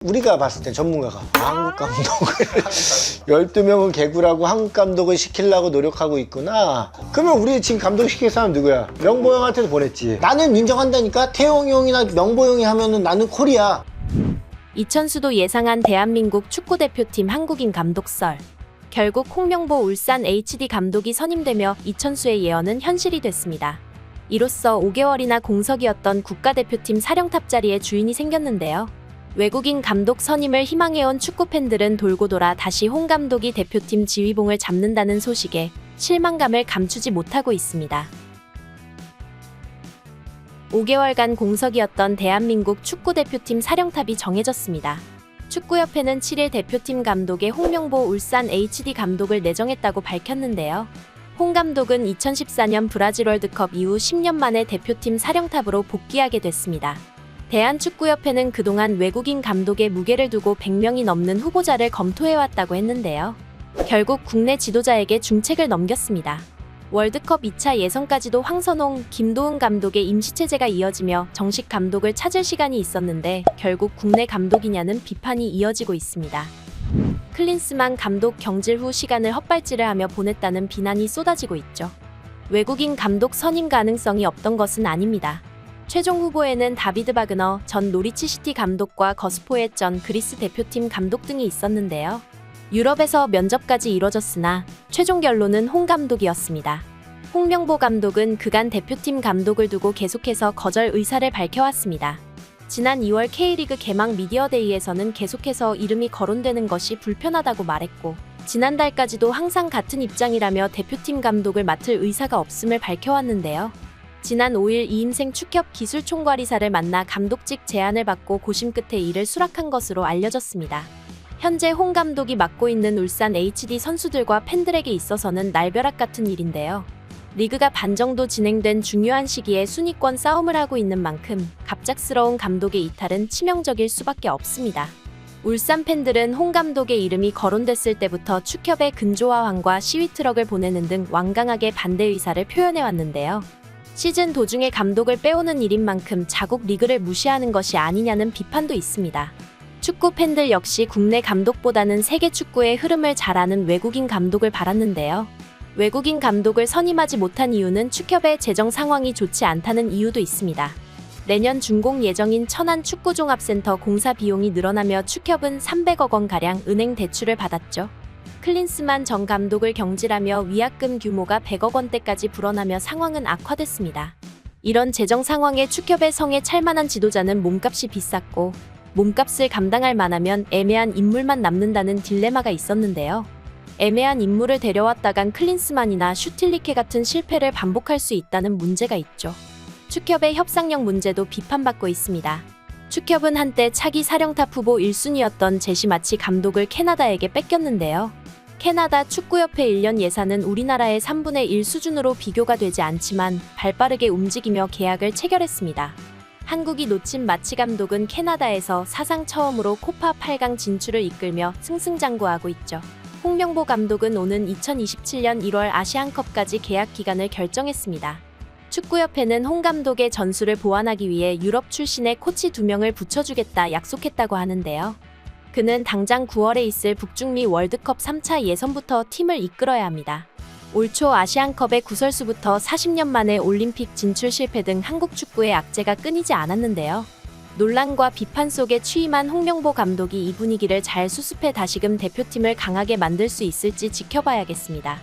우리가 봤을 땐 전문가가 한국 감독을 12명은 개구라고 한국 감독을 시키려고 노력하고 있구나. 그러면 우리 지금 감독 시킬 사람 누구야? 명보 형한테도 보냈지. 나는 인정한다니까. 태용 형이나 명보 형이 하면은 나는 콜이야. 이천수도 예상한 대한민국 축구대표팀 한국인 감독설. 결국 홍명보 울산 HD 감독이 선임되며 이천수의 예언은 현실이 됐습니다. 이로써 5개월이나 공석이었던 국가대표팀 사령탑 자리에 주인이 생겼는데요. 외국인 감독 선임을 희망해온 축구팬들은 돌고 돌아 다시 홍 감독이 대표팀 지휘봉을 잡는다는 소식에 실망감을 감추지 못하고 있습니다. 5개월간 공석이었던 대한민국 축구대표팀 사령탑이 정해졌습니다. 축구협회는 7일 대표팀 감독에 홍명보 울산 HD 감독을 내정했다고 밝혔는데요. 홍 감독은 2014년 브라질 월드컵 이후 10년 만에 대표팀 사령탑으로 복귀하게 됐습니다. 대한축구협회는 그동안 외국인 감독의 무게를 두고 100명이 넘는 후보자를 검토해왔다고 했는데요. 결국 국내 지도자에게 중책을 넘겼습니다. 월드컵 2차 예선까지도 황선홍, 김도훈 감독의 임시체제가 이어지며 정식 감독을 찾을 시간이 있었는데 결국 국내 감독이냐는 비판이 이어지고 있습니다. 클린스만 감독 경질 후 시간을 헛발질을 하며 보냈다는 비난이 쏟아지고 있죠. 외국인 감독 선임 가능성이 없던 것은 아닙니다. 최종 후보에는 다비드 바그너 전 노리치 시티 감독과 거스포엣 전 그리스 대표팀 감독 등이 있었는데요. 유럽에서 면접까지 이뤄졌으나 최종 결론은 홍 감독이었습니다. 홍명보 감독은 그간 대표팀 감독을 두고 계속해서 거절 의사를 밝혀왔습니다. 지난 2월 K리그 개막 미디어데이에서는 계속해서 이름이 거론되는 것이 불편하다고 말했고, 지난달까지도 항상 같은 입장이라며 대표팀 감독을 맡을 의사가 없음을 밝혀왔는데요. 지난 5일 이임생 축협 기술총괄이사를 만나 감독직 제안을 받고 고심 끝에 이를 수락한 것으로 알려졌습니다. 현재 홍 감독이 맡고 있는 울산 HD 선수들과 팬들에게 있어서는 날벼락 같은 일인데요. 리그가 반 정도 진행된 중요한 시기에 순위권 싸움을 하고 있는 만큼 갑작스러운 감독의 이탈은 치명적일 수밖에 없습니다. 울산 팬들은 홍 감독의 이름이 거론됐을 때부터 축협에 근조화환과 시위트럭을 보내는 등 완강하게 반대 의사를 표현해왔는데요. 시즌 도중에 감독을 빼오는 일인 만큼 자국 리그를 무시하는 것이 아니냐는 비판도 있습니다. 축구 팬들 역시 국내 감독보다는 세계 축구의 흐름을 잘 아는 외국인 감독을 바랐는데요. 외국인 감독을 선임하지 못한 이유는 축협의 재정 상황이 좋지 않다는 이유도 있습니다. 내년 준공 예정인 천안 축구종합센터 공사 비용이 늘어나며 축협은 300억 원가량 은행 대출을 받았죠. 클린스만 전 감독을 경질하며 위약금 규모가 100억 원대까지 불어나며 상황은 악화됐습니다. 이런 재정 상황에 축협의 성에 찰만한 지도자는 몸값이 비쌌고, 몸값을 감당할 만하면 애매한 인물만 남는다는 딜레마가 있었는데요. 애매한 인물을 데려왔다간 클린스만이나 슈틸리케 같은 실패를 반복할 수 있다는 문제가 있죠. 축협의 협상력 문제도 비판받고 있습니다. 축협은 한때 차기 사령탑 후보 1순위였던 제시마치 감독을 캐나다에게 뺏겼는데요. 캐나다 축구협회 1년 예산은 우리나라의 3분의 1 수준으로 비교가 되지 않지만 발빠르게 움직이며 계약을 체결했습니다. 한국이 놓친 마치 감독은 캐나다에서 사상 처음으로 코파 8강 진출을 이끌며 승승장구하고 있죠. 홍명보 감독은 오는 2027년 1월 아시안컵까지 계약 기간을 결정했습니다. 축구협회는 홍 감독의 전술을 보완하기 위해 유럽 출신의 코치 2명을 붙여주겠다 약속했다고 하는데요. 그는 당장 9월에 있을 북중미 월드컵 3차 예선부터 팀을 이끌어야 합니다. 올 초 아시안컵의 구설수부터 40년 만에 올림픽 진출 실패 등 한국 축구의 악재가 끊이지 않았는데요. 논란과 비판 속에 취임한 홍명보 감독이 이 분위기를 잘 수습해 다시금 대표팀을 강하게 만들 수 있을지 지켜봐야겠습니다.